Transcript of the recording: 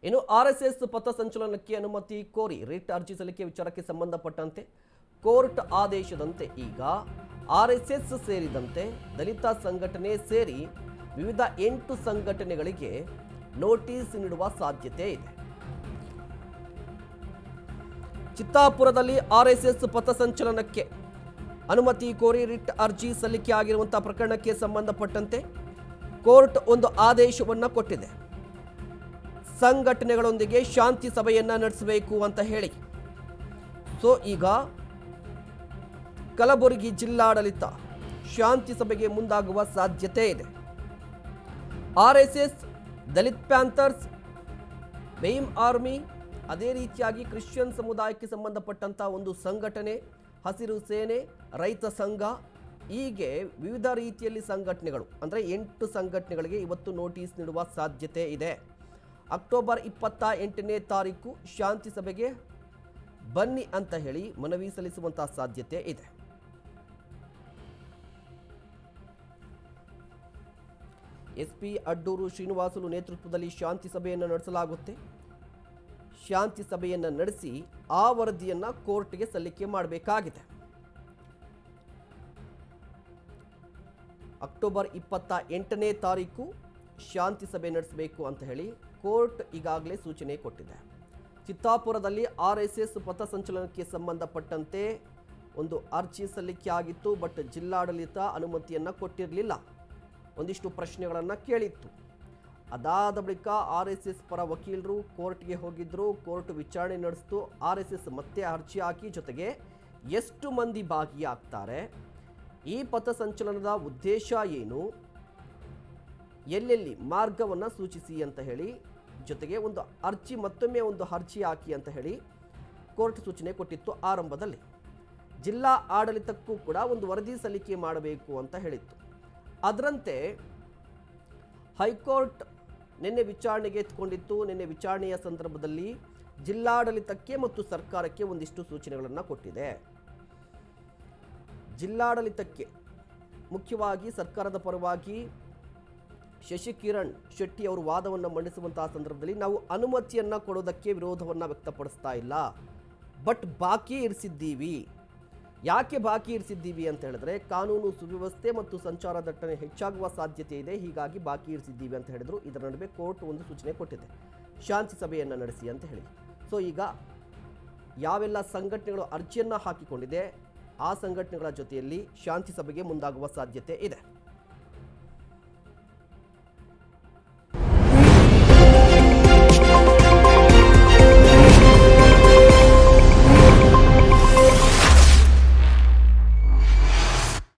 ಇನ್ನು ಆರ್ಎಸ್ಎಸ್ ಪಥಸಂಚಲನಕ್ಕೆ ಅನುಮತಿ ಕೋರಿ ರಿಟ್ ಅರ್ಜಿ ಸಲ್ಲಿಕೆ ವಿಚಾರಕ್ಕೆ ಸಂಬಂಧಪಟ್ಟಂತೆ ಕೋರ್ಟ್ ಆದೇಶದಂತೆ ಈಗ ಆರ್ಎಸ್ಎಸ್ ಸೇರಿದಂತೆ ದಲಿತ ಸಂಘಟನೆ ಸೇರಿ ವಿವಿಧ 8 ಸಂಘಟನೆಗಳಿಗೆ ನೋಟಿಸ್ ನೀಡುವ ಸಾಧ್ಯತೆ ಇದೆ. ಚಿತ್ತಾಪುರದಲ್ಲಿ ಆರ್ಎಸ್ಎಸ್ ಪಥಸಂಚಲನಕ್ಕೆ ಅನುಮತಿ ಕೋರಿ ರಿಟ್ ಅರ್ಜಿ ಸಲ್ಲಿಕೆ ಆಗಿರುವಂತಹ ಪ್ರಕರಣಕ್ಕೆ ಸಂಬಂಧಪಟ್ಟಂತೆ ಕೋರ್ಟ್ ಒಂದು ಆದೇಶವನ್ನು ಕೊಟ್ಟಿದೆ. ಸಂಘಟನೆಗಳೊಂದಿಗೆ ಶಾಂತಿ ಸಭೆಯನ್ನ ನಡೆಸಬೇಕು ಅಂತ ಹೇಳಿ. ಸೊ ಈಗ ಕಲಬುರಗಿ ಜಿಲ್ಲಾಡಳಿತ ಶಾಂತಿ ಸಭೆಗೆ ಮುಂದಾಗುವ ಸಾಧ್ಯತೆ ಇದೆ. RSS, Dalit panthers, Bhim army, ಅದೇ ರೀತಿಯಾಗಿ ಕ್ರಿಶ್ಚಿಯನ್ ಸಮುದಾಯಕ್ಕೆ ಸಂಬಂಧಪಟ್ಟಂತ ಒಂದು ಸಂಘಟನೆ, ಹಸಿರು ಸೇನೆ, ರೈತ ಸಂಘ, ಹೀಗೆ ವಿವಿಧ ರೀತಿಯಲ್ಲಿ ಸಂಘಟನೆಗಳು ಅಂದರೆ 8 ಸಂಘಟನೆಗಳಿಗೆ ಇವತ್ತು ನೋಟಿಸ್ ನೀಡುವ ಸಾಧ್ಯತೆ ಇದೆ. ಅಕ್ಟೋಬರ್ 28ನೇ ತಾರೀಕು ಶಾಂತಿ ಸಭೆಗೆ ಬನ್ನಿ ಅಂತ ಹೇಳಿ ಮನವಿ ಸಲ್ಲಿಸುವಂತಹ ಸಾಧ್ಯತೆ ಇದೆ. ಎಸ್ಪಿ ಅಡ್ಡೂರು ಶ್ರೀನಿವಾಸುಲು ನೇತೃತ್ವದಲ್ಲಿ ಶಾಂತಿ ಸಭೆಯನ್ನು ನಡೆಸಲಾಗುತ್ತೆ. ಶಾಂತಿ ಸಭೆಯನ್ನು ನಡೆಸಿ ಆ ವರದಿಯನ್ನು ಕೋರ್ಟ್ಗೆ ಸಲ್ಲಿಕೆ ಮಾಡಬೇಕಾಗಿದೆ. ಅಕ್ಟೋಬರ್ 28ನೇ ತಾರೀಕು ಶಾಂತಿ ಸಭೆ ನಡೆಸಬೇಕು ಅಂತ ಹೇಳಿ ಕೋರ್ಟ್ ಈಗಾಗಲೇ ಸೂಚನೆ ಕೊಟ್ಟಿದೆ. ಚಿತ್ತಾಪುರದಲ್ಲಿ ಆರ್ಎಸ್ಎಸ್ ಪಥಸಂಚಲನಕ್ಕೆ ಸಂಬಂಧಪಟ್ಟಂತೆ ಒಂದು ಅರ್ಜಿ ಸಲ್ಲಿಕೆ ಆಗಿತ್ತು. ಬಟ್ ಜಿಲ್ಲಾಡಳಿತ ಅನುಮತಿಯನ್ನು ಕೊಟ್ಟಿರಲಿಲ್ಲ. ಒಂದಿಷ್ಟು ಪ್ರಶ್ನೆಗಳನ್ನು ಕೇಳಿತ್ತು. ಅದಾದ ಬಳಿಕ ಆರ್ಎಸ್ಎಸ್ ಪರ ವಕೀಲರು ಕೋರ್ಟ್ಗೆ ಹೋಗಿದ್ರು. ಕೋರ್ಟ್ ವಿಚಾರಣೆ ನಡೆಸಿತು. ಆರ್ಎಸ್ಎಸ್ ಮತ್ತೆ ಅರ್ಜಿ ಹಾಕಿ ಜೊತೆಗೆ ಎಷ್ಟು ಮಂದಿ ಭಾಗಿಯಾಗ್ತಾರೆ, ಈ ಪಥಸಂಚಲನದ ಉದ್ದೇಶ ಏನು, ಎಲ್ಲೆಲ್ಲಿ ಮಾರ್ಗವನ್ನು ಸೂಚಿಸಿ ಅಂತ ಹೇಳಿ, ಜೊತೆಗೆ ಒಂದು ಅರ್ಜಿ ಮತ್ತೊಮ್ಮೆ ಒಂದು ಅರ್ಜಿ ಹಾಕಿ ಅಂತ ಹೇಳಿ ಕೋರ್ಟ್ ಸೂಚನೆ ಕೊಟ್ಟಿತ್ತು. ಆರಂಭದಲ್ಲಿ ಜಿಲ್ಲಾ ಆಡಳಿತಕ್ಕೂ ಕೂಡ ಒಂದು ವರದಿ ಸಲ್ಲಿಕೆ ಮಾಡಬೇಕು ಅಂತ ಹೇಳಿತ್ತು. ಅದರಂತೆ ಹೈಕೋರ್ಟ್ ನಿನ್ನೆ ವಿಚಾರಣೆಗೆ ಎತ್ಕೊಂಡಿತ್ತು. ನಿನ್ನೆ ವಿಚಾರಣೆಯ ಸಂದರ್ಭದಲ್ಲಿ ಜಿಲ್ಲಾಡಳಿತಕ್ಕೆ ಮತ್ತು ಸರ್ಕಾರಕ್ಕೆ ಒಂದಿಷ್ಟು ಸೂಚನೆಗಳನ್ನು ಕೊಟ್ಟಿದೆ. ಜಿಲ್ಲಾಡಳಿತಕ್ಕೆ ಮುಖ್ಯವಾಗಿ ಸರ್ಕಾರದ ಪರವಾಗಿ ಶಶಿಕಿರಣ್ ಶೆಟ್ಟಿ ಅವರು ವಾದವನ್ನು ಮಂಡಿಸುವಂತಹ ಸಂದರ್ಭದಲ್ಲಿ ನಾವು ಅನುಮತಿಯನ್ನು ಕೊಡೋದಕ್ಕೆ ವಿರೋಧವನ್ನು ವ್ಯಕ್ತಪಡಿಸ್ತಾ ಇಲ್ಲ, ಬಟ್ ಬಾಕಿ ಇರಿಸಿದ್ದೀವಿ. ಯಾಕೆ ಬಾಕಿ ಇರಿಸಿದ್ದೀವಿ ಅಂತ ಹೇಳಿದ್ರೆ ಕಾನೂನು ಸುವ್ಯವಸ್ಥೆ ಮತ್ತು ಸಂಚಾರ ದಟ್ಟಣೆ ಹೆಚ್ಚಾಗುವ ಸಾಧ್ಯತೆ ಇದೆ, ಹೀಗಾಗಿ ಬಾಕಿ ಇರಿಸಿದ್ದೀವಿ ಅಂತ ಹೇಳಿದ್ರು. ಇದರ ನಡುವೆ ಕೋರ್ಟ್ ಒಂದು ಸೂಚನೆ ಕೊಟ್ಟಿದೆ, ಶಾಂತಿ ಸಭೆಯನ್ನು ನಡೆಸಿ ಅಂತ ಹೇಳಿ. ಸೊ ಈಗ ಯಾವೆಲ್ಲ ಸಂಘಟನೆಗಳು ಅರ್ಜಿಯನ್ನು ಹಾಕಿಕೊಂಡಿದೆ ಆ ಸಂಘಟನೆಗಳ ಜೊತೆಯಲ್ಲಿ ಶಾಂತಿ ಸಭೆಗೆ ಮುಂದಾಗುವ ಸಾಧ್ಯತೆ ಇದೆ.